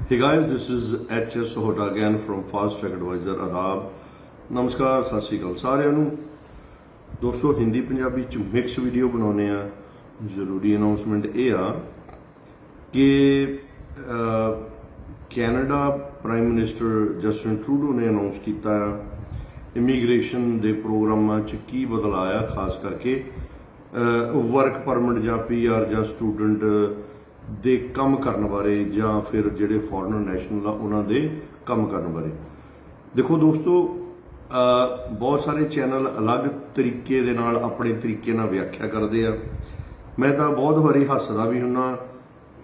Hey guys, this is HS Sohota again from Fast Track Advisor आदाब नमस्कार सत श्री अकाल साਰਿਆਂ ਨੂੰ ਦੋਸਤੋ ਹਿੰਦੀ ਪੰਜਾਬੀ ਚ ਮਿਕਸ ਵੀਡੀਓ ਬਣਾਉਣੇ ਆ ਜ਼ਰੂਰੀ ਅਨਾਉਂਸਮੈਂਟ ਇਹ ਆ ਕਿ Canada prime minister Justin Trudeau ਨੇ ਅਨਾਉਂਸ ਕੀਤਾ ਇਮੀਗ੍ਰੇਸ਼ਨ ਦੇ ਪ੍ਰੋਗਰਾਮਾਂ ਚ ਕੀ ਬਦਲਾਅ ਆ ਖਾਸ ਕਰਕੇ ਵਰਕ ਪਰਮਿਟ ਜਾਂ ਪੀਆਰ ਜਾਂ ਸਟੂਡੈਂਟ ਦੇ ਕੰਮ ਕਰਨ ਬਾਰੇ ਜਾਂ ਫਿਰ ਜਿਹੜੇ ਫੋਰਨ ਨੈਸ਼ਨਲ ਆ ਉਹਨਾਂ ਦੇ ਕੰਮ ਕਰਨ ਬਾਰੇ। ਦੇਖੋ ਦੋਸਤੋ ਬਹੁਤ ਸਾਰੇ ਚੈਨਲ ਅਲੱਗ ਤਰੀਕੇ ਦੇ ਨਾਲ ਆਪਣੇ ਤਰੀਕੇ ਨਾਲ ਵਿਆਖਿਆ ਕਰਦੇ ਆ। ਮੈਂ ਤਾਂ ਬਹੁਤ ਵਾਰੀ ਹੱਸਦਾ ਵੀ ਹੁੰਨਾ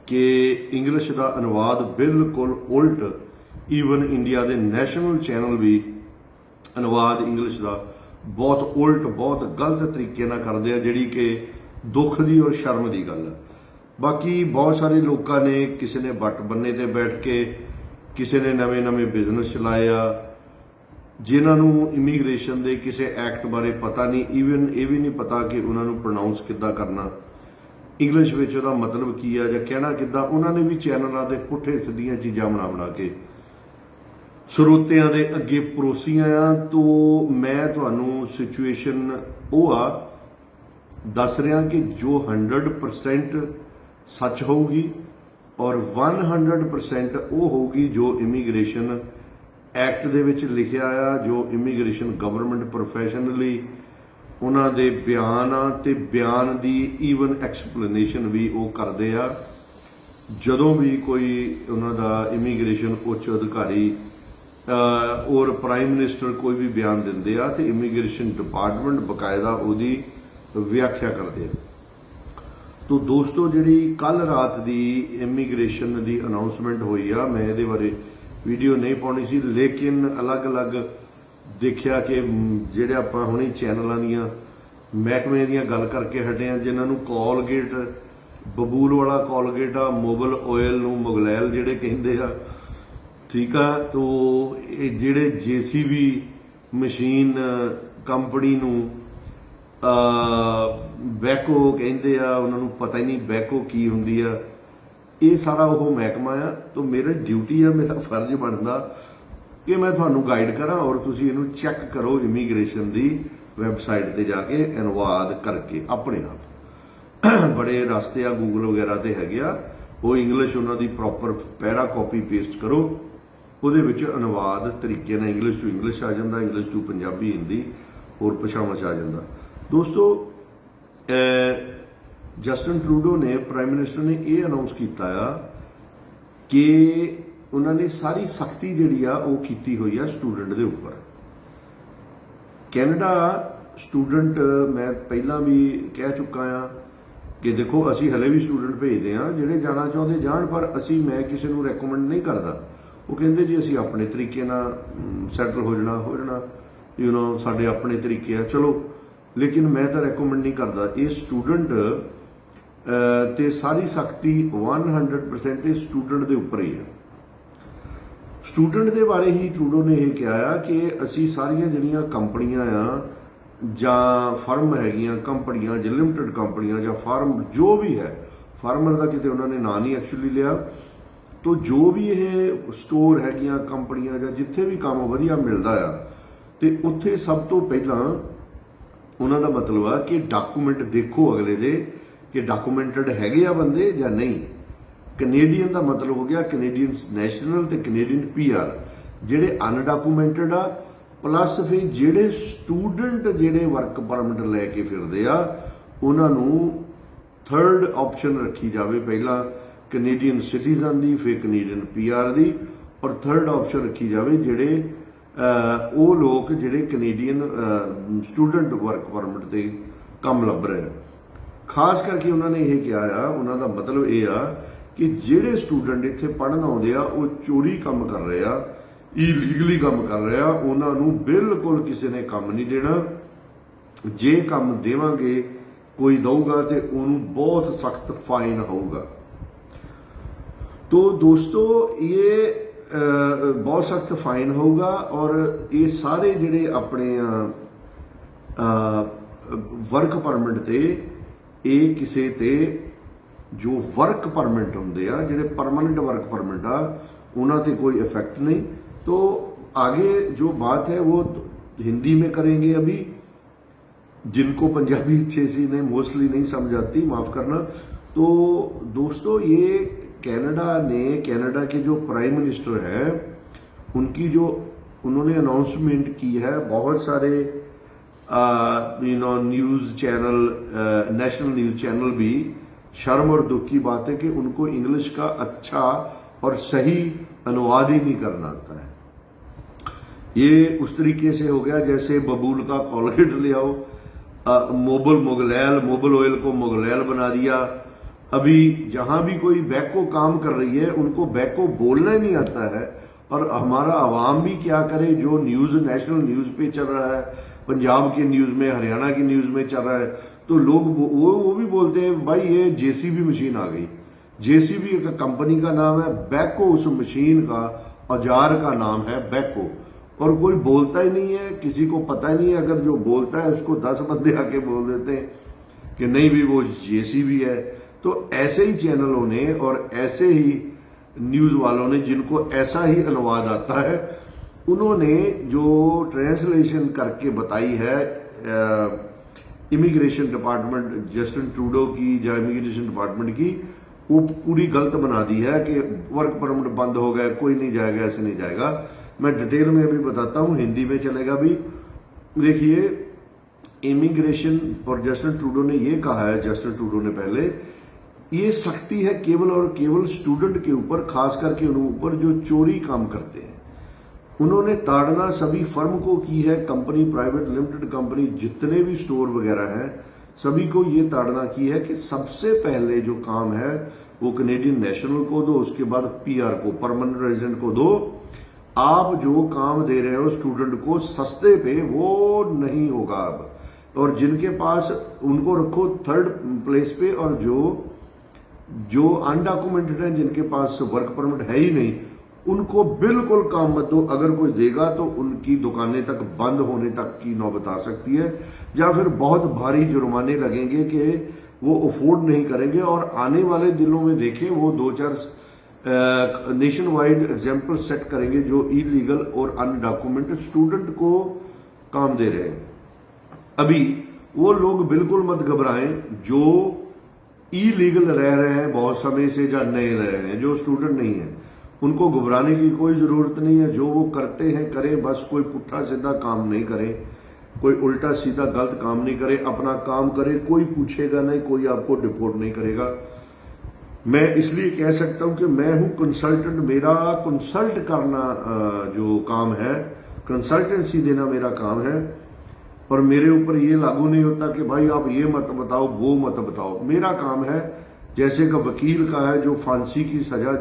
ਕਿ ਇੰਗਲਿਸ਼ ਦਾ ਅਨੁਵਾਦ ਬਿਲਕੁਲ ਉਲਟ ਈਵਨ ਇੰਡੀਆ ਦੇ ਨੈਸ਼ਨਲ ਚੈਨਲ ਵੀ ਅਨੁਵਾਦ ਇੰਗਲਿਸ਼ ਦਾ ਬਹੁਤ ਉਲਟ ਬਹੁਤ ਗਲਤ ਤਰੀਕੇ ਨਾਲ ਕਰਦੇ ਆ, ਜਿਹੜੀ ਕਿ ਦੁੱਖ ਦੀ ਔਰ ਸ਼ਰਮ ਦੀ ਗੱਲ ਹੈ। ਬਾਕੀ ਬਹੁਤ ਸਾਰੇ ਲੋਕਾਂ ਨੇ ਕਿਸੇ ਨੇ ਵੱਟ ਬੰਨੇ ਤੇ ਬੈਠ ਕੇ ਕਿਸੇ ਨੇ ਨਵੇਂ ਬਿਜ਼ਨਸ ਚਲਾਏ ਆ ਜਿਨ੍ਹਾਂ ਨੂੰ ਇਮੀਗ੍ਰੇਸ਼ਨ ਦੇ ਕਿਸੇ ਐਕਟ ਬਾਰੇ ਪਤਾ ਨਹੀਂ, ਈਵਨ ਇਹ ਵੀ ਨਹੀਂ ਪਤਾ ਕਿ ਉਹਨਾਂ ਨੂੰ ਪ੍ਰੋਨਾਉਂਸ ਕਿੱਦਾਂ ਕਰਨਾ, ਇੰਗਲਿਸ਼ ਵਿੱਚ ਉਹਦਾ ਮਤਲਬ ਕੀ ਆ ਜਾਂ ਕਹਿਣਾ ਕਿੱਦਾਂ। ਉਹਨਾਂ ਨੇ ਵੀ ਚੈਨਲਾਂ ਦੇ ਪੁੱਠੇ ਸਿੱਧੀਆਂ ਚੀਜ਼ਾਂ ਬਣਾ ਕੇ ਸਰੋਤਿਆਂ ਦੇ ਅੱਗੇ ਪਰੋਸੀਆਂ ਆ। ਤੋਂ ਮੈਂ ਤੁਹਾਨੂੰ ਸਿਚੁਏਸ਼ਨ ਉਹ ਆ ਦੱਸ ਰਿਹਾ ਕਿ ਜੋ 100% ਸੱਚ ਹੋਊਗੀ ਔਰ 100% ਉਹ ਹੋਊਗੀ ਜੋ ਇਮੀਗ੍ਰੇਸ਼ਨ ਐਕਟ ਦੇ ਵਿੱਚ ਲਿਖਿਆ ਆ, ਜੋ ਇਮੀਗ੍ਰੇਸ਼ਨ ਗਵਰਨਮੈਂਟ ਪ੍ਰੋਫੈਸ਼ਨਲੀ ਉਹਨਾਂ ਦੇ ਬਿਆਨ ਆ ਤੇ ਬਿਆਨ ਦੀ ਈਵਨ ਐਕਸਪਲੇਨੇਸ਼ਨ ਵੀ ਉਹ ਕਰਦੇ ਆ ਜਦੋਂ ਵੀ ਕੋਈ ਉਹਨਾਂ ਦਾ ਇਮੀਗ੍ਰੇਸ਼ਨ ਉੱਚ ਅਧਿਕਾਰੀ ਔਰ ਪ੍ਰਾਈਮ ਮਿਨਿਸਟਰ ਕੋਈ ਵੀ ਬਿਆਨ ਦਿੰਦੇ ਆ ਤੇ ਇਮੀਗ੍ਰੇਸ਼ਨ ਡਿਪਾਰਟਮੈਂਟ ਬਕਾਇਦਾ ਉਹਦੀ ਵਿਆਖਿਆ ਕਰਦੇ ਆ। ਤੋ ਦੋਸਤੋ ਜਿਹੜੀ ਕੱਲ ਰਾਤ ਦੀ ਇਮੀਗ੍ਰੇਸ਼ਨ ਦੀ ਅਨਾਉਂਸਮੈਂਟ ਹੋਈ ਆ, ਮੈਂ ਇਹਦੇ ਬਾਰੇ ਵੀਡੀਓ ਨਹੀਂ ਪਾਉਣੀ ਸੀ, ਲੇਕਿਨ ਅਲੱਗ-ਅਲੱਗ ਦੇਖਿਆ ਕਿ ਜਿਹੜੇ ਆਪਾਂ ਹੁਣੇ ਚੈਨਲਾਂ ਦੀਆਂ ਮਹਿਕਮੇ ਦੀਆਂ ਗੱਲ ਕਰਕੇ ਹਟੇ ਆ ਜਿਨ੍ਹਾਂ ਨੂੰ ਕੋਲਗੇਟ ਬਬੂਲ ਵਾਲਾ ਕੋਲਗੇਟ ਆ, ਮੋਬਲ ਆਇਲ ਨੂੰ ਮੁਗਲੈਲ ਜਿਹੜੇ ਕਹਿੰਦੇ ਆ, ਠੀਕ ਆ। ਤੋ ਇਹ ਜਿਹੜੇ JCB ਮਸ਼ੀਨ ਕੰਪਨੀ ਨੂੰ ਬੈਕੋ ਕਹਿੰਦੇ ਆ, ਉਹਨਾਂ ਨੂੰ ਪਤਾ ਹੀ ਨਹੀਂ ਬੈਕੋ ਕੀ ਹੁੰਦੀ ਆ। ਇਹ ਸਾਰਾ ਉਹ ਮਹਿਕਮਾ ਆ। ਤਾਂ ਮੇਰੀ ਡਿਊਟੀ ਆ, ਮੇਰਾ ਫਰਜ਼ ਬਣਦਾ ਕਿ ਮੈਂ ਤੁਹਾਨੂੰ ਗਾਈਡ ਕਰਾਂ ਔਰ ਤੁਸੀਂ ਇਹਨੂੰ ਚੈੱਕ ਕਰੋ ਇਮੀਗ੍ਰੇਸ਼ਨ ਦੀ ਵੈਬਸਾਈਟ ਤੇ ਜਾ ਕੇ ਅਨੁਵਾਦ ਕਰਕੇ ਆਪਣੇ ਆਪ। ਬੜੇ ਰਸਤੇ ਆ ਗੂਗਲ ਵਗੈਰਾ ਤੇ ਹੈਗੇ ਆ, ਉਹ ਇੰਗਲਿਸ਼ ਉਹਨਾਂ ਦੀ ਪ੍ਰੋਪਰ ਪੈਰਾ ਕਾਪੀ ਪੇਸਟ ਕਰੋ, ਉਹਦੇ ਵਿੱਚ ਅਨੁਵਾਦ ਤਰੀਕੇ ਨਾਲ ਇੰਗਲਿਸ਼ ਟੂ ਇੰਗਲਿਸ਼ ਆ ਜਾਂਦਾ, ਇੰਗਲਿਸ਼ ਟੂ ਪੰਜਾਬੀ ਹਿੰਦੀ ਹੋਰ ਭਾਸ਼ਾਵਾਂ 'ਚ ਆ ਜਾਂਦਾ। ਦੋਸਤੋ ਜਸਟਿਨ ਟਰੂਡੋ ਨੇ ਪ੍ਰਾਈਮ ਮਿਨਿਸਟਰ ਨੇ ਇਹ ਅਨਾਉਂਸ ਕੀਤਾ ਆ ਕਿ ਉਹਨਾਂ ਨੇ ਸਾਰੀ ਸਖਤੀ ਜਿਹੜੀ ਆ ਉਹ ਕੀਤੀ ਹੋਈ ਆ ਸਟੂਡੈਂਟ ਦੇ ਉੱਪਰ। ਕੈਨੇਡਾ ਸਟੂਡੈਂਟ ਮੈਂ ਪਹਿਲਾਂ ਵੀ ਕਹਿ ਚੁੱਕਾ ਆ ਕਿ ਦੇਖੋ ਅਸੀਂ ਹਲੇ ਵੀ ਸਟੂਡੈਂਟ ਭੇਜਦੇ ਆ, ਜਿਹੜੇ ਜਾਣਾ ਚਾਹੁੰਦੇ ਜਾਣ, ਪਰ ਮੈਂ ਕਿਸੇ ਨੂੰ ਰეკਮੈਂਡ ਨਹੀਂ ਕਰਦਾ। ਉਹ ਕਹਿੰਦੇ ਜੀ ਅਸੀਂ ਆਪਣੇ ਤਰੀਕੇ ਨਾਲ ਸੈਟਲ ਹੋ ਜਾਣਾ ਸਾਡੇ ਆਪਣੇ ਤਰੀਕੇ ਆ, ਚਲੋ, ਲੇਕਿਨ ਮੈਂ ਤਾਂ ਰეკਮੈਂਡ ਨਹੀਂ ਕਰਦਾ। ਇਹ ਸਟੂਡੈਂਟ ਤੇ ਸਾਰੀ ਸਖਤੀ 100% ਇਹ ਸਟੂਡੈਂਟ ਦੇ ਉੱਪਰ ਹੀ ਹੈ। ਸਟੂਡੈਂਟ ਦੇ ਬਾਰੇ ਹੀ ਟਰੂਡੋ ਨੇ ਇਹ ਕਿਹਾ ਆ ਕਿ ਅਸੀਂ ਸਾਰੀਆਂ ਜਿਹੜੀਆਂ ਕੰਪਨੀਆਂ ਆ ਜਾਂ ਫਰਮ ਹੈਗੀਆਂ, ਕੰਪਨੀਆਂ ਜਾਂ ਲਿਮਟਿਡ ਕੰਪਨੀਆਂ ਜਾਂ ਫਾਰਮ ਜੋ ਵੀ ਹੈ, ਫਾਰਮਰ ਦਾ ਕਿਤੇ ਉਹਨਾਂ ਨੇ ਨਾਂ ਨਹੀਂ ਐਕਚੁਅਲੀ ਲਿਆ, ਤੋ ਜੋ ਵੀ ਇਹ ਸਟੋਰ ਹੈਗੀਆਂ ਕੰਪਨੀਆਂ ਜਾਂ ਜਿੱਥੇ ਵੀ ਕੰਮ ਵਧੀਆ ਮਿਲਦਾ ਆ ਤੇ ਉੱਥੇ ਸਭ ਤੋਂ ਪਹਿਲਾਂ ਉਹਨਾਂ ਦਾ ਮਤਲਬ ਆ ਕਿ ਡਾਕੂਮੈਂਟ ਦੇਖੋ ਅਗਲੇ ਦੇ ਕਿ ਡਾਕੂਮੈਂਟਡ ਹੈਗੇ ਆ ਬੰਦੇ ਜਾਂ ਨਹੀਂ। ਕੈਨੇਡੀਅਨ ਦਾ ਮਤਲਬ ਹੋ ਗਿਆ ਕੈਨੇਡੀਅਨ ਨੈਸ਼ਨਲ ਤੇ ਕੈਨੇਡੀਅਨ PR, ਜਿਹੜੇ ਅਨਡਾਕੂਮੈਂਟਡ ਆ, ਪਲੱਸ ਫਿਰ ਜਿਹੜੇ ਸਟੂਡੈਂਟ ਜਿਹੜੇ ਵਰਕ ਪਰਮਿਟ ਲੈ ਕੇ ਫਿਰਦੇ ਆ ਉਹਨਾਂ ਨੂੰ ਥਰਡ ਆਪਸ਼ਨ ਰੱਖੀ ਜਾਵੇ, ਪਹਿਲਾਂ ਕੈਨੇਡੀਅਨ ਸਿਟੀਜ਼ਨ ਦੀ, ਫਿਰ ਕੈਨੇਡੀਅਨ PR ਦੀ, ਔਰ ਥਰਡ ਆਪਸ਼ਨ ਰੱਖੀ ਜਾਵੇ ਜਿਹੜੇ ਉਹ ਲੋਕ ਜਿਹੜੇ ਕੈਨੇਡੀਅਨ ਸਟੂਡੈਂਟ ਵਰਕ ਪਰਮਿਟ ਤੇ ਕੰਮ ਲੱਭ ਰਹੇ ਆ। ਖਾਸ ਕਰਕੇ ਉਹਨਾਂ ਨੇ ਇਹ ਕਿਹਾ ਆ, ਉਹਨਾਂ ਦਾ ਮਤਲਬ ਇਹ ਆ ਕਿ ਜਿਹੜੇ ਸਟੂਡੈਂਟ ਇੱਥੇ ਪੜ੍ਹਨ ਆਉਂਦੇ ਆ ਉਹ ਚੋਰੀ ਕੰਮ ਕਰ ਰਹੇ ਆ, ਇਲੀਗਲੀ ਕੰਮ ਕਰ ਰਹੇ ਆ, ਉਹਨਾਂ ਨੂੰ ਬਿਲਕੁਲ ਕਿਸੇ ਨੇ ਕੰਮ ਨਹੀਂ ਦੇਣਾ। ਜੇ ਕੰਮ ਦੇਵਾਂਗੇ ਕੋਈ ਦਊਗਾ ਤੇ ਉਹਨੂੰ ਬਹੁਤ ਸਖਤ ਫਾਈਨ ਹੋਊਗਾ। ਤੋ ਦੋਸਤੋ ਇਹ ਬਹੁਤ ਸਖਤ ਫਾਈਨ ਹੋਊਗਾ ਔਰ ਇਹ ਸਾਰੇ ਜਿਹੜੇ ਆਪਣੇ ਵਰਕ ਪਰਮਿਟ ਤੇ ਇਹ ਕਿਸੇ ਤੇ ਜੋ ਵਰਕ ਪਰਮਿਟ ਹੁੰਦੇ ਆ, ਜਿਹੜੇ ਪਰਮਾਨੈਂਟ ਵਰਕ ਪਰਮਿਟ ਆ, उन्हां ते कोई इफेक्ट नहीं। तो आगे जो बात है वो हिंदी में करेंगे अभी, जिनको पंजाबी अच्छे से नहीं मोस्टली नहीं समझ आती, माफ करना। तो दोस्तों ये कनाडा के जो प्राइम मिनिस्टर है उनकी जो उन्होंने अनाउंसमेंट की है, बहुत सारे news channel, national news channel भी, शर्म और दुख की बात है कि उनको इंग्लिश का अच्छा और सही अनुवाद ही नहीं करना आता है। ये उस तरीके से हो गया जैसे बबूल का कॉलगेट ले आओ, मोबल ऑयल को मोगलैल बना दिया। अभी जहां भी कोई बैको काम कर रही है उनको बैको बोलना ही नहीं आता है। और हमारा आवाम भी क्या करे, जो न्यूज नेशनल न्यूज पे चल रहा है, पंजाब के न्यूज में, हरियाणा की न्यूज में चल रहा है, तो लोग वो भी बोलते हैं भाई ये जेसीबी मशीन आ गई। जेसीबी एक कंपनी का नाम है, बैको उस मशीन का औजार का नाम है बैको। और कोई बोलता ही नहीं है, किसी को पता ही नहीं है। अगर जो बोलता है उसको 10 बंदे आके बोल देते हैं कि नहीं भी वो जेसीबी है। तो ऐसे ही चैनलों ने और ऐसे ही न्यूज वालों ने, जिनको ऐसा ही अनुवाद आता है, उन्होंने जो ट्रांसलेशन करके बताई है इमिग्रेशन डिपार्टमेंट जस्टिन ट्रूडो की या इमिग्रेशन डिपार्टमेंट की, वो पूरी गलत बना दी है कि वर्क परमिट बंद हो गया, कोई नहीं जाएगा, ऐसे नहीं जाएगा। मैं डिटेल में अभी बताता हूं, हिंदी में चलेगा भी। देखिए, इमिग्रेशन और जस्टिन ट्रूडो ने ये कहा है, जस्टिन ट्रूडो ने पहले, ये सख्ती है केवल और केवल स्टूडेंट के ऊपर, खास करके उन ऊपर जो चोरी काम करते हैं। उन्होंने ताड़ना सभी फर्म को की है, कंपनी, प्राइवेट लिमिटेड कंपनी, जितने भी स्टोर वगैरह हैं, सभी को ये ताड़ना की है कि सबसे पहले जो काम है वो कनेडियन नेशनल को दो, उसके बाद पीआर को, परमानेंट रेजिडेंट को दो। आप जो काम दे रहे हो स्टूडेंट को सस्ते पे, वो नहीं होगा अब। और जिनके पास, उनको रखो थर्ड प्लेस पे, और जो अनडॉक्यूमेंटेड हैं, जिनके पास वर्क परमिट है ही नहीं, उनको बिल्कुल काम मत दो। अगर कोई देगा तो उनकी दुकानें तक बंद होने तक की नौबत आ सकती है, या फिर बहुत भारी जुर्माने लगेंगे कि वो अफोर्ड नहीं करेंगे। और आने वाले दिनों में देखें, वो 2-4 नेशन वाइड एग्जाम्पल सेट करेंगे जो इलीगल और अनडॉक्यूमेंटेड स्टूडेंट को काम दे रहे हैं। अभी वो लोग बिल्कुल मत घबराएं जो इलीगल रह रहे हैं बहुत समय से, या नए रह रहे हैं, जो स्टूडेंट नहीं है, उनको घबराने की कोई जरूरत नहीं है। जो वो करते हैं करें, बस कोई पुट्ठा सीधा काम नहीं करें, कोई उल्टा सीधा गलत काम नहीं करे, अपना काम करे, कोई पूछेगा नहीं, कोई आपको डिपोर्ट नहीं करेगा। मैं इसलिए कह सकता हूं कि मैं हूं कंसल्टेंट, मेरा कंसल्ट करना जो काम है, कंसल्टेंसी देना मेरा काम है। और मेरे ऊपर ये लागू नहीं होता कि भाई आप ये मत बताओ, वो मत बताओ। मेरा काम है, जैसे का वकील का है, जो फांसी की सजा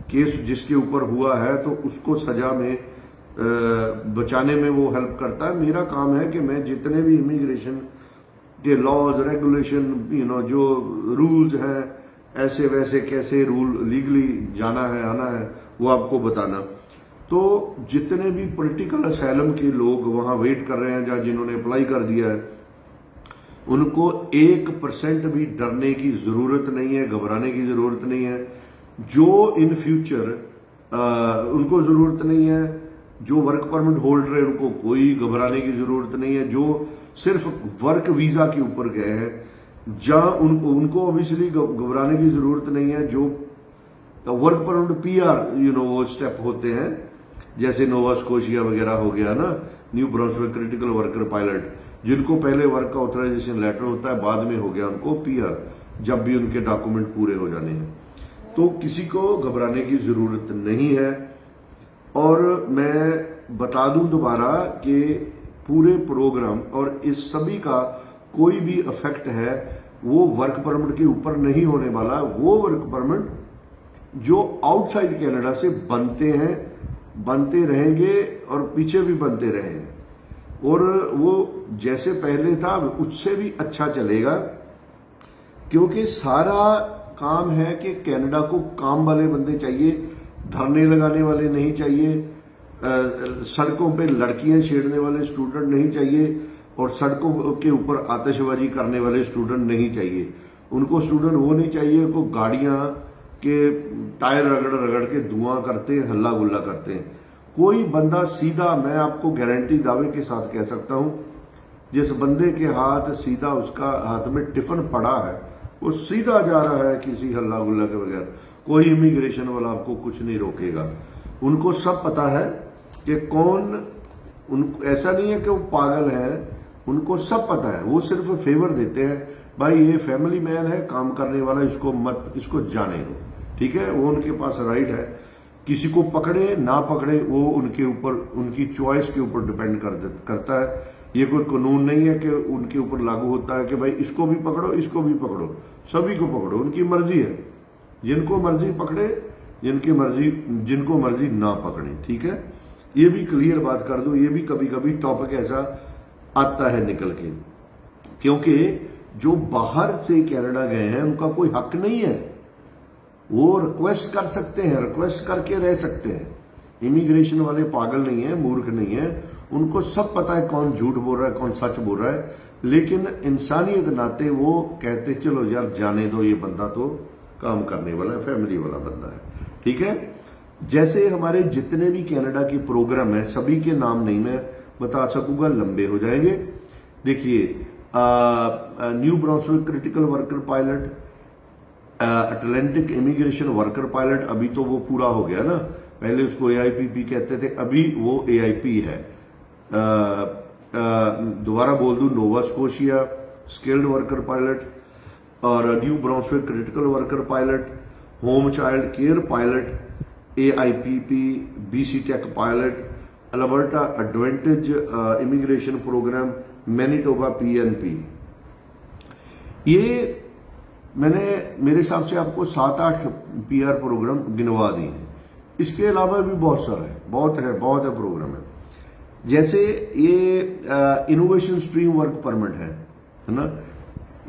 केस जिसके ऊपर हुआ है तो उसको सजा में बचाने में वो हेल्प करता है। मेरा काम है कि मैं जितने भी इमिग्रेशन के लॉज, रेगुलेशन, जो रूल्स हैं, ऐसे वैसे कैसे रूल लीगली जाना है, आना है, वो आपको बताना। तो जितने भी पॉलिटिकल असाइलम के लोग वहां वेट कर रहे हैं, या जिन्होंने अप्लाई कर दिया है, उनको 1% भी डरने की जरूरत नहीं है, घबराने की जरूरत नहीं है। जो इन फ्यूचर उनको जरूरत नहीं है, जो वर्क परमिट होल्डर है उनको कोई घबराने की जरूरत नहीं है। जो सिर्फ वर्क वीजा के ऊपर गए हैं, जहां उनको ऑब्वियसली घबराने की जरूरत नहीं है। जो वर्क परमिट पीआर वो स्टेप होते हैं, जैसे नोवा स्कोशिया वगैरह हो गया ना, new Brunswick critical worker pilot, जिनको पहले वर्क का ऑथराइजेशन लेटर होता है, बाद में हो गया उनको पीआर, जब भी उनके डॉक्यूमेंट पूरे हो जाने हैं। तो किसी को घबराने की जरूरत नहीं है। और मैं बता दूं दोबारा कि पूरे प्रोग्राम और इस सभी का कोई भी इफेक्ट है वो वर्क परमिट के ऊपर नहीं होने वाला। वो वर्क परमिट जो आउटसाइड कनाडा से बनते हैं, बनते रहेंगे और पीछे भी बनते रहे हैं, और वो जैसे पहले था उससे भी अच्छा चलेगा। क्योंकि सारा काम है कि कनाडा को काम वाले बंदे चाहिए, धरने लगाने वाले नहीं चाहिए, सड़कों पे लड़कियां छेड़ने वाले स्टूडेंट नहीं चाहिए, और सड़कों के ऊपर आतिशबाजी करने वाले स्टूडेंट नहीं चाहिए। उनको स्टूडेंट वो नहीं चाहिए, उनको गाड़ियां कि टायर रगड़ रगड़ के धुआं करते हैं, हल्ला गुल्ला करते हैं। कोई बंदा सीधा, मैं आपको गारंटी दावे के साथ कह सकता हूं, जिस बंदे के हाथ सीधा उसका हाथ में टिफिन पड़ा है वो सीधा जा रहा है किसी हल्ला गुल्ला के बगैर। कोई इमिग्रेशन वाला आपको कुछ नहीं रोकेगा। उनको सब पता है कि कौन, उनको ऐसा नहीं है कि वो पागल है, उनको सब पता है। वो सिर्फ फेवर देते हैं, भाई ये फैमिली मैन है, काम करने वाला, इसको मत, इसको जाने दो, ठीक है। वो उनके पास राइट है, किसी को पकड़े ना पकड़े वो उनके ऊपर, उनकी चॉइस के ऊपर डिपेंड करता है। ये कोई कानून नहीं है कि उनके ऊपर लागू होता है कि भाई इसको भी पकड़ो, इसको भी पकड़ो, सभी को पकड़ो। उनकी मर्जी है, जिनको मर्जी पकड़े, जिनको मर्जी ना पकड़े, ठीक है। ये भी क्लियर बात कर दो। ये भी कभी कभी टॉपिक ऐसा आता है निकल के, क्योंकि जो बाहर से कनाडा गए हैं उनका कोई हक नहीं है। वो रिक्वेस्ट कर सकते हैं, रिक्वेस्ट करके रह सकते हैं। इमिग्रेशन वाले पागल नहीं है, मूर्ख नहीं है, उनको सब पता है कौन झूठ बोल रहा है, कौन सच बोल रहा है। लेकिन इंसानियत नाते वो कहते चलो यार जाने दो, ये बंदा तो काम करने वाला है, फैमिली वाला बंदा है, ठीक है। जैसे हमारे जितने भी कनाडा के प्रोग्राम है, सभी के नाम नहीं मैं बता सकूंगा, लंबे हो जाएंगे। देखिए, New Brunswick critical worker pilot, Atlantic immigration worker pilot, अभी तो वो पूरा हो गया ना, पहले उसको AIPP कहते थे, अभी वो AIP है। दोबारा बोल दूं, Nova Scotia skilled worker pilot, और New Brunswick critical worker pilot, home child care pilot, AIPP, BC tech pilot, Alberta advantage immigration programme, Manitoba PNP। ये मैंने मेरे हिसाब से आपको 7-8 PR प्रोग्राम गिनवा दिए हैं। इसके अलावा भी बहुत सारे हैं, बहुत है प्रोग्राम है। जैसे ये इनोवेशन स्ट्रीम वर्क परमिट है ना,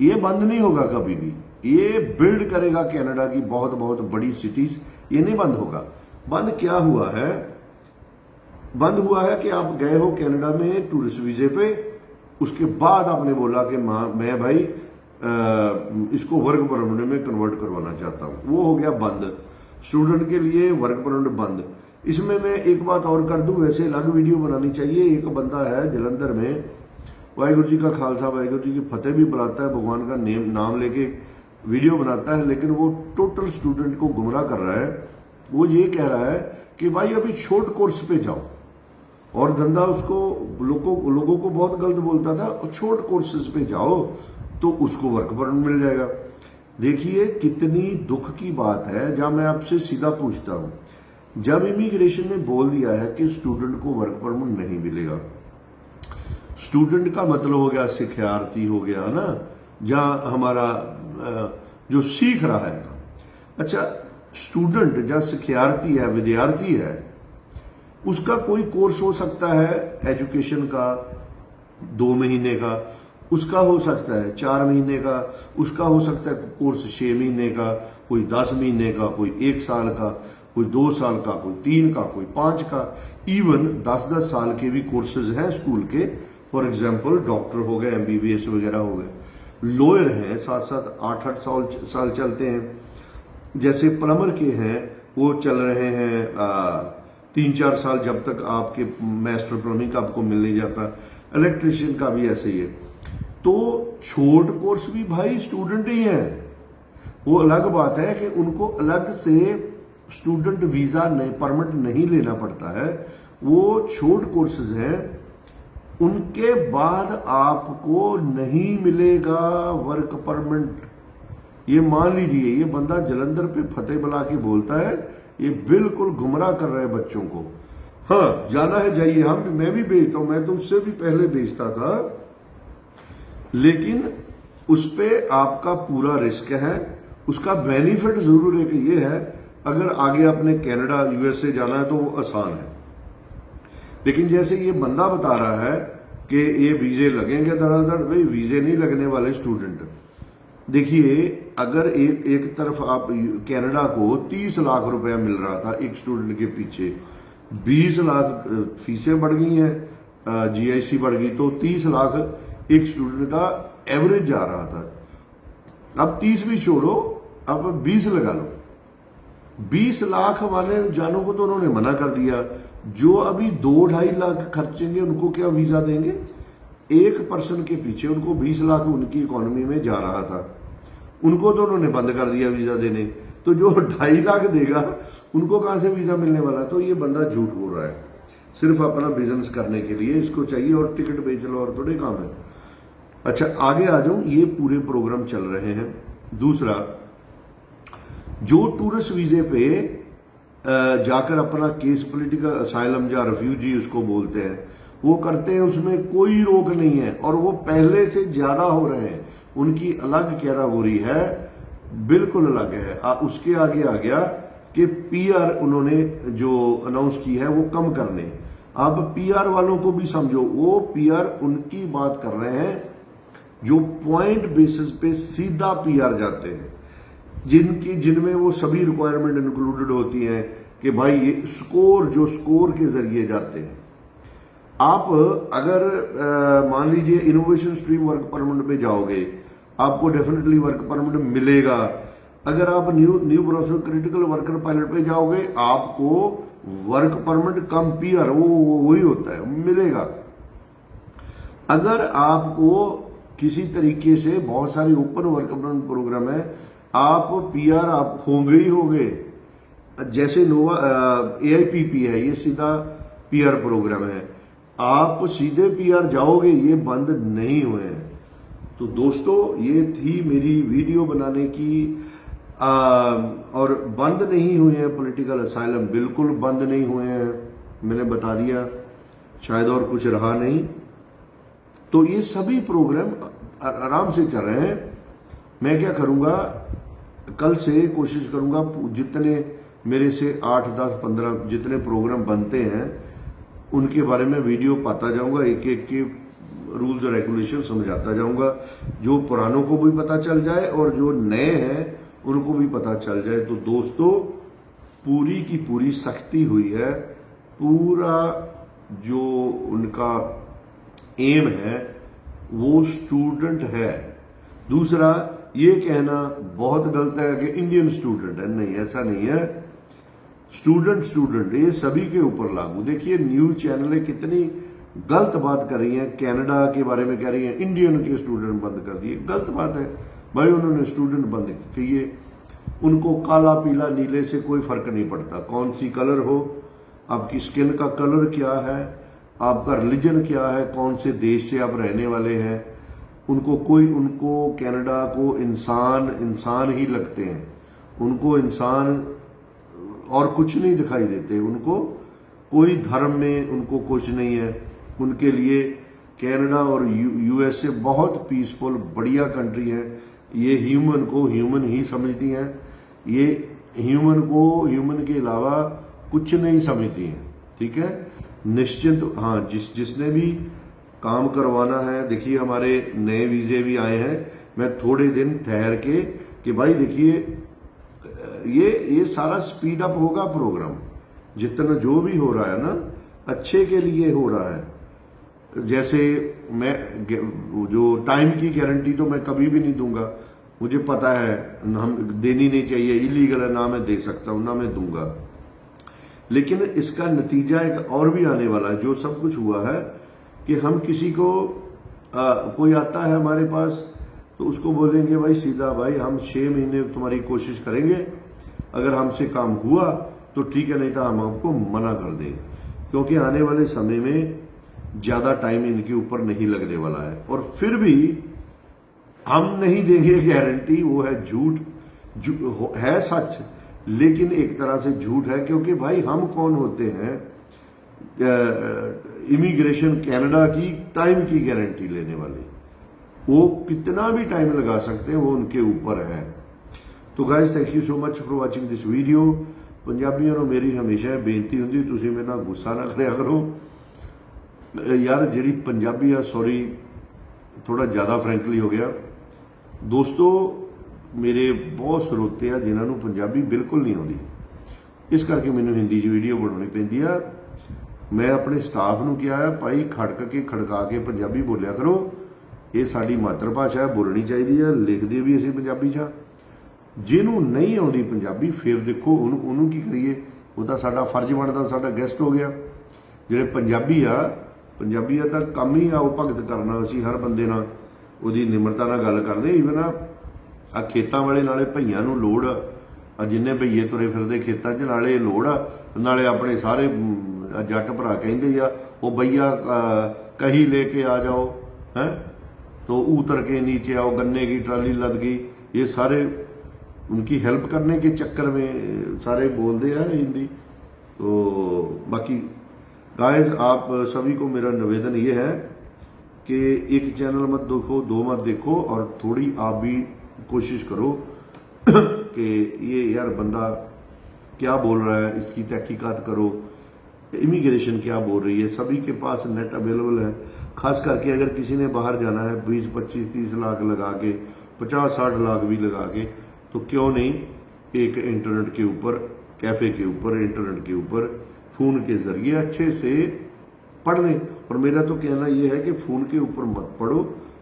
ये बंद नहीं होगा कभी भी। ये बिल्ड करेगा कनाडा की बहुत बहुत बड़ी सिटीज, ये नहीं बंद होगा। बंद क्या हुआ है? बंद हुआ है कि आप गए हो कनाडा में टूरिस्ट वीजे पे, उसके बाद आपने बोला कि मैं भाई इसको वर्क परमिट में कन्वर्ट करवाना चाहता हूं, वो हो गया बंद। स्टूडेंट के लिए वर्क परमिट बंद। इसमें मैं एक बात और कर दूं, वैसे अलग वीडियो बनानी चाहिए। एक बंदा है जलंधर में, वाहिगुरु जी का खालसा वाहिगुरु जी की फतेह भी बुलाता है, भगवान का नाम लेके वीडियो बनाता है, लेकिन वो टोटल स्टूडेंट को गुमराह कर रहा है। वो ये कह रहा है कि भाई अभी शॉर्ट कोर्स पे जाओ, और धंधा उसको लोगों को बहुत गलत बोलता था, शॉर्ट कोर्सेज पे जाओ तो उसको वर्क परमिट मिल जाएगा। देखिए कितनी दुख की बात है। जब मैं आपसे सीधा पूछता हूं, जब इमिग्रेशन ने बोल दिया है कि स्टूडेंट को वर्क परमिट नहीं मिलेगा, स्टूडेंट का मतलब हो गया शिक्षार्थी हो गया ना, जहां हमारा जो सीख रहा है। अच्छा, स्टूडेंट जहां शिक्षार्थी है, विद्यार्थी है, उसका कोई कोर्स हो सकता है एजुकेशन का 2 महीने का, उसका हो सकता है 4 महीने का, उसका हो सकता है कोर्स 6 महीने का, कोई 10 महीने का, कोई 1 साल का, कोई 2 साल का, कोई 3 का, कोई 5 का, इवन 10-10 साल के भी कोर्सेज हैं स्कूल के। फॉर एग्जाम्पल डॉक्टर हो गए, MBBS वगैरह हो गए, लॉयर हैं 7-7 8-8 साल चलते हैं। जैसे प्लम्बर के हैं, वो चल रहे हैं 3-4 साल, जब तक आपके मास्टर प्लम्बिंग का आपको मिल नहीं जाता। इलेक्ट्रिशियन का भी ऐसे ही है। तो शॉर्ट कोर्स भी भाई स्टूडेंट ही हैं। वो अलग बात है कि उनको अलग से स्टूडेंट वीजा परमिट नहीं लेना पड़ता है, वो शॉर्ट कोर्सेज हैं। उनके बाद आपको नहीं मिलेगा वर्क परमिट। ये मान लीजिए, ये बंदा जलंधर पे फतेह बुला के बोलता है, ये बिल्कुल गुमराह कर रहे हैं बच्चों को। हाँ, जाना है जाइए, मैं भी बेचता हूं, मैं तो उससे भी पहले बेचता था, लेकिन उस पे आपका पूरा रिस्क है। उसका बेनिफिट जरूर है कि ये है, अगर आगे आपने कनाडा USA जाना है तो वो आसान है। लेकिन जैसे ये बंदा बता रहा है कि ये वीजे लगेंगे धड़ाधड़, भाई वीजे नहीं लगने वाले स्टूडेंट। देखिए, अगर एक तरफ आप कनाडा को 30 लाख रुपया मिल रहा था एक स्टूडेंट के पीछे, 20 लाख फीसें बढ़ गई हैं, GIC बढ़ गई, तो 30 लाख एक स्टूडेंट का एवरेज जा रहा था। अब 30 भी छोड़ो, अब 20 लगा लो, 20 लाख वाले जानों को तो उन्होंने मना कर दिया। जो अभी 2-2.5 लाख खर्चेंगे उनको क्या वीजा देंगे? एक पर्सन के पीछे उनको 20 लाख उनकी इकोनॉमी में जा रहा था, उनको तो उन्होंने बंद कर दिया वीजा देने। तो जो 2.5 लाख देगा उनको कहां से वीजा मिलने वाला? तो ये बंदा झूठ बोल रहा है सिर्फ अपना बिजनेस करने के लिए, इसको चाहिए और टिकट बेच लो और थोड़े काम है। अच्छा आगे आ जाऊं, ये पूरे प्रोग्राम चल रहे हैं। दूसरा, जो टूरिस्ट वीजे पे जाकर अपना केस पॉलिटिकल असाइलम या रेफ्यूजी उसको बोलते हैं वो करते हैं, उसमें कोई रोक नहीं है और वो पहले से ज्यादा हो रहे हैं। उनकी अलग कैटेगरी है, बिल्कुल अलग है। उसके आगे आ गया कि पीआर उन्होंने जो अनाउंस की है वो कम करने। अब पीआर वालों को भी समझो, वो पीआर उनकी बात कर रहे हैं जो पॉइंट बेसिस पे सीधा पीआर जाते हैं, जिनमें वो सभी रिक्वायरमेंट इंक्लूडेड होती हैं कि भाई ये स्कोर के जरिए जाते हैं। आप अगर मान लीजिए इनोवेशन स्ट्रीम वर्क परमिट पे जाओगे, आपको डेफिनेटली वर्क परमिट मिलेगा। अगर आप new process critical worker pilot पे जाओगे, आपको वर्क परमिट कम पीआर वही होता है, मिलेगा। अगर आपको किसी तरीके से बहुत सारी ओपन वर्क परमिट प्रोग्राम है, आप पीआर आप होंगे ही होंगे। जैसे नोवा एआईपीपी है, ये सीधा पीआर प्रोग्राम है, आप सीधे पीआर जाओगे, ये बंद नहीं हुए हैं। तो दोस्तों ये थी मेरी वीडियो बनाने की और बंद नहीं हुए हैं पॉलिटिकल असाइलम, बिल्कुल बंद नहीं हुए हैं, मैंने बता दिया, शायद और कुछ रहा नहीं। तो ये सभी प्रोग्राम आराम से चल रहे हैं। मैं क्या करूंगा, कल से कोशिश करूंगा जितने मेरे से 8, 10, 15 जितने प्रोग्राम बनते हैं उनके बारे में वीडियो पाता जाऊंगा, एक एक के रूल्स और रेगुलेशन समझाता जाऊंगा, जो पुरानों को भी पता चल जाए और जो नए हैं उनको भी पता चल जाए। तो दोस्तों पूरी की पूरी सख्ती हुई है, पूरा जो उनका एम है वो स्टूडेंट है। दूसरा, ये कहना बहुत गलत है कि इंडियन स्टूडेंट है, नहीं ऐसा नहीं है। स्टूडेंट ये सभी के ऊपर लागू। देखिए न्यूज चैनलें कितनी गलत बात कर रही हैं, कनाडा के बारे में कह रही हैं इंडियन के स्टूडेंट बंद कर दिए, गलत बात है भाई। उन्होंने स्टूडेंट बंद किए, उनको काला पीला नीले से कोई फर्क नहीं पड़ता, कौन सी कलर हो, आपकी स्किन का कलर क्या है, आपका रिलीजन क्या है, कौन से देश से आप रहने वाले हैं, उनको कनाडा को इंसान ही लगते हैं, उनको इंसान और कुछ नहीं दिखाई देते, उनको कोई धर्म में उनको कुछ नहीं है। उनके लिए कनाडा और यूएसए बहुत पीसफुल बढ़िया कंट्री है। ये ह्यूमन को ह्यूमन ही समझती हैं, ये ह्यूमन को ह्यूमन के अलावा कुछ नहीं समझती हैं, ठीक है। निश्चिंत, हाँ, जिसने भी काम करवाना है, देखिए हमारे नए वीजे भी आए हैं, मैं थोड़े दिन ठहर के कि भाई देखिए ये सारा स्पीड अप होगा प्रोग्राम, जितना जो भी हो रहा है ना अच्छे के लिए हो रहा है। जैसे मैं जो टाइम की गारंटी तो मैं कभी भी नहीं दूंगा, मुझे पता है हम देनी नहीं चाहिए, इलीगल है, ना मैं दे सकता हूं ना मैं दूंगा। लेकिन इसका नतीजा एक और भी आने वाला है। जो सब कुछ हुआ है कि हम किसी को कोई आता है हमारे पास तो उसको बोलेंगे भाई सीधा, भाई हम 6 महीने तुम्हारी कोशिश करेंगे, अगर हमसे काम हुआ तो ठीक है, नहीं तो हम आपको मना कर देंगे, क्योंकि आने वाले समय में ज्यादा टाइम इनके ऊपर नहीं लगने वाला है। और फिर भी हम नहीं देंगे गारंटी, वो है झूठ, है सच लेकिन एक तरह से झूठ है, क्योंकि भाई हम कौन होते हैं इमिग्रेशन कनाडा की टाइम की गारंटी लेने वाले, वो कितना भी टाइम लगा सकते हैं, वो उनके ऊपर है। तो guys thank you so much for watching this video. पंजाबियों को मेरी हमेशा बेनती होंगी, तुसीं मेरे नाल गुस्सा ना करिया करो यार, जिहड़ी पंजाबी आ, सॉरी थोड़ा ज़्यादा फ्रैंकली हो गया। दोस्तों मेरे बहुत स्रोते आ जिन्होंने पंजाबी बिल्कुल नहीं आती, इस करके मैंने हिंदी 'च वीडियो बनानी पैंदी आ। मैं अपने स्टाफ नूं कहा है भाई खड़का के पंजाबी बोलिया करो, ये साडी मातर भाषा है, बोलनी चाहिए है, लिखते भी असीं पंजाबी 'च। ਜਿਹਨੂੰ ਨਹੀਂ ਆਉਂਦੀ ਪੰਜਾਬੀ ਫਿਰ ਦੇਖੋ ਉਹਨੂੰ ਕੀ ਕਰੀਏ, ਉਹ ਤਾਂ ਸਾਡਾ ਫਰਜ਼ ਬਣਦਾ, ਸਾਡਾ ਗੈਸਟ ਹੋ ਗਿਆ। ਜਿਹੜੇ ਪੰਜਾਬੀ ਆ ਤਾਂ ਕੰਮ ਹੀ ਆਓ ਭਗਤ ਕਰਨਾ, ਅਸੀਂ ਹਰ ਬੰਦੇ ਨਾਲ ਉਹਦੀ ਨਿਮਰਤਾ ਨਾਲ ਗੱਲ ਕਰਦੇ। ਈਵਨ ਆ ਖੇਤਾਂ ਵਾਲੇ ਨਾਲੇ ਭਈਆਂ ਨੂੰ ਲੋੜ ਆ, ਜਿੰਨੇ ਭਈਏ ਤੁਰੇ ਫਿਰਦੇ ਖੇਤਾਂ 'ਚ ਨਾਲੇ ਲੋੜ ਆ, ਨਾਲੇ ਆਪਣੇ ਸਾਰੇ ਜੱਟ ਭਰਾ ਕਹਿੰਦੇ ਆ ਉਹ भैया कहीं लेके आ जाओ हैं, तो उतर के नीचे आओ, गन्ने की ट्राली लद गई, ये सारे उनकी हेल्प करने के चक्कर में सारे बोलते हैं हिंदी। तो बाकी गाइस आप सभी को मेरा निवेदन ये है कि एक चैनल मत देखो, दो मत देखो, और थोड़ी आप भी कोशिश करो कि ये यार बंदा क्या बोल रहा है, इसकी तहकीकात करो, इमिग्रेशन क्या बोल रही है। सभी के पास नेट अवेलेबल है, खास करके अगर किसी ने बाहर जाना है 20, 25, 30 लाख लगा के, 50, 60 लाख भी लगा के, तो क्यों नहीं एक इंटरनेट के ऊपर, कैफ़े के ऊपर, इंटरनेट के ऊपर फ़ोन के ज़रिए अच्छे से पढ़ लें। और मेरा तो कहना यह है कि फ़ोन के ऊपर मत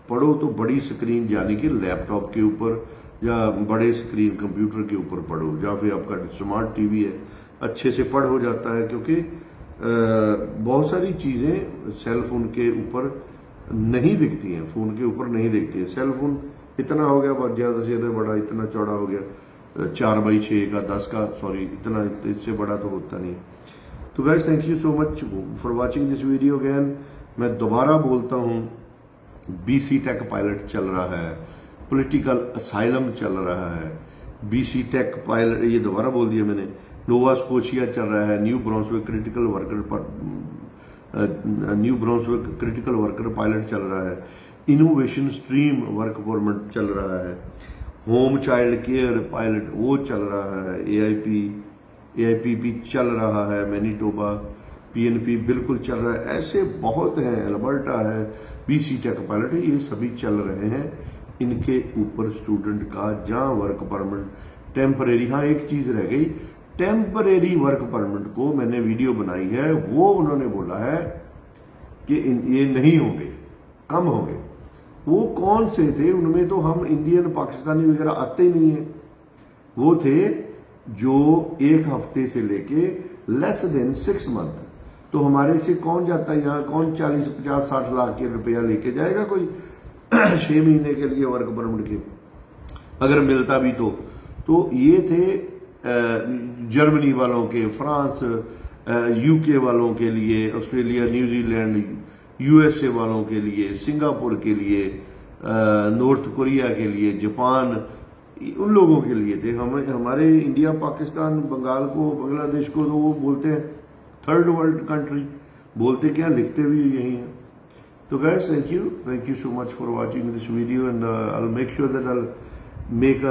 पढ़ो तो बड़ी स्क्रीन यानी कि लैपटॉप के ऊपर या बड़े स्क्रीन कंप्यूटर के ऊपर पढ़ो, या फिर आपका स्मार्ट टीवी है अच्छे से पढ़ हो जाता है। क्योंकि बहुत सारी चीज़ें सेल फोन के ऊपर नहीं दिखती हैं, फ़ोन के ऊपर नहीं दिखती हैं। सेल फोन इतना हो गया, बहुत ज़्यादा से ज़्यादा बड़ा, इतना चौड़ा हो गया, 4x6 का, 10 का, सॉरी, इतना, इससे बड़ा तो होता नहीं। तो guys thank you so much for watching this video again. मैं दोबारा बोलता हूँ, BC टेक पायलट चल रहा है, पॉलिटिकल असाइलम चल रहा है, BC टेक पायलट, ये दोबारा बोल दिया मैंने, नोवा स्कोशिया चल रहा है, new Brunswick critical worker pilot चल रहा है, इनोवेशन स्ट्रीम वर्क परमिट चल रहा है, होम चाइल्ड केयर पायलट वो चल रहा है, AIP भी चल रहा है, मैनीटोबा PNP बिल्कुल चल रहा है, ऐसे बहुत हैं, अल्बर्टा है, BC टेक पायलट है, ये सभी चल रहे हैं। इनके ऊपर स्टूडेंट का जहाँ वर्क परमिट टेम्परेरी, हाँ एक चीज़ रह गई, टेम्परेरी वर्क परमिट को मैंने वीडियो बनाई है, वो उन्होंने बोला है कि ये नहीं होंगे, कम होंगे। वो कौन से थे? उनमें तो हम इंडियन पाकिस्तानी वगैरह आते ही नहीं है। वो थे जो एक हफ्ते से लेके लेस देन 6 मंथ। तो हमारे से कौन जाता है यहाँ? कौन 40, 50, 60 लाख के रुपया लेके जाएगा कोई 6 महीने के लिए वर्क परमिट के, अगर मिलता भी तो ये थे जर्मनी वालों के, फ्रांस, UK वालों के लिए, ऑस्ट्रेलिया, न्यूजीलैंड, USA वालों के लिए, सिंगापुर के लिए, नॉर्थ कोरिया के लिए, जापान, उन लोगों के लिए थे। हमारे इंडिया, पाकिस्तान, बंगाल को, बांग्लादेश को तो वो बोलते हैं थर्ड वर्ल्ड कंट्री, बोलते क्या, लिखते भी यही हैं। तो guys thank you so much for watching this video, and I will make sure that I will make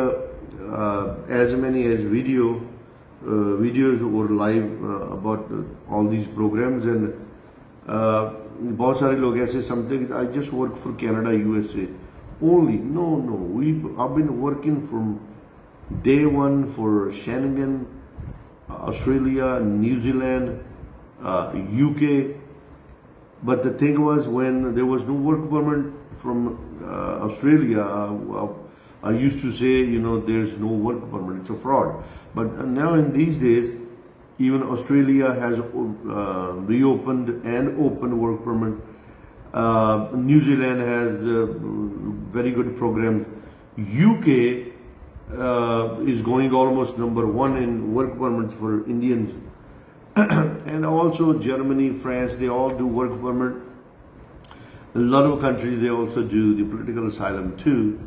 as many as videos or live about all these programs. And बहुत सारे लोग ऐसे समझते हैं कि I just work for Canada, USA only. No, I've been working from day one for Schengen, Australia, New Zealand, UK. But the thing was, when there was no work permit from Australia, I used to say, there's no work permit, it's a fraud. But now in these days, even Australia has reopened and opened work permit. New Zealand has very good programs. UK is going almost number 1 in work permits for Indians. And also Germany, France, they all do work permit. A lot of countries, they also do the political asylum too.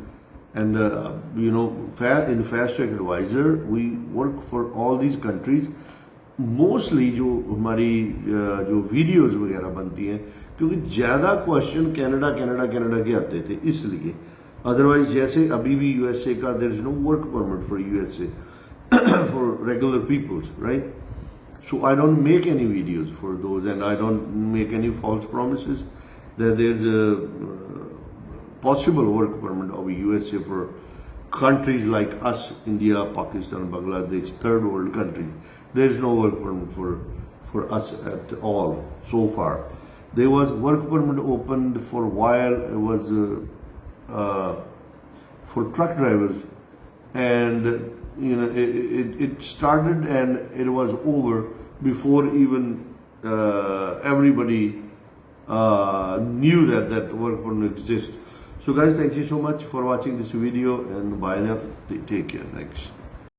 And in Fast Track Advisor, we work for all these countries. Mostly जो हमारी जो videos वगैरह बनती हैं, क्योंकि ज़्यादा question Canada के आते थे, इसलिए। अदरवाइज जैसे अभी भी USA का there is no work permit for USA for regular peoples, right? So I don't make any videos for those, and I don't make any false promises that there's a possible work permit of USA for countries like us, India, Pakistan, Bangladesh, third world countries. There's no work permit for us at all so far. There was work permit opened for a while. It was for truck drivers and it started and it was over before even everybody knew that work permit exists. So guys, thank you so much for watching this video, and bye now. Take care. Thanks.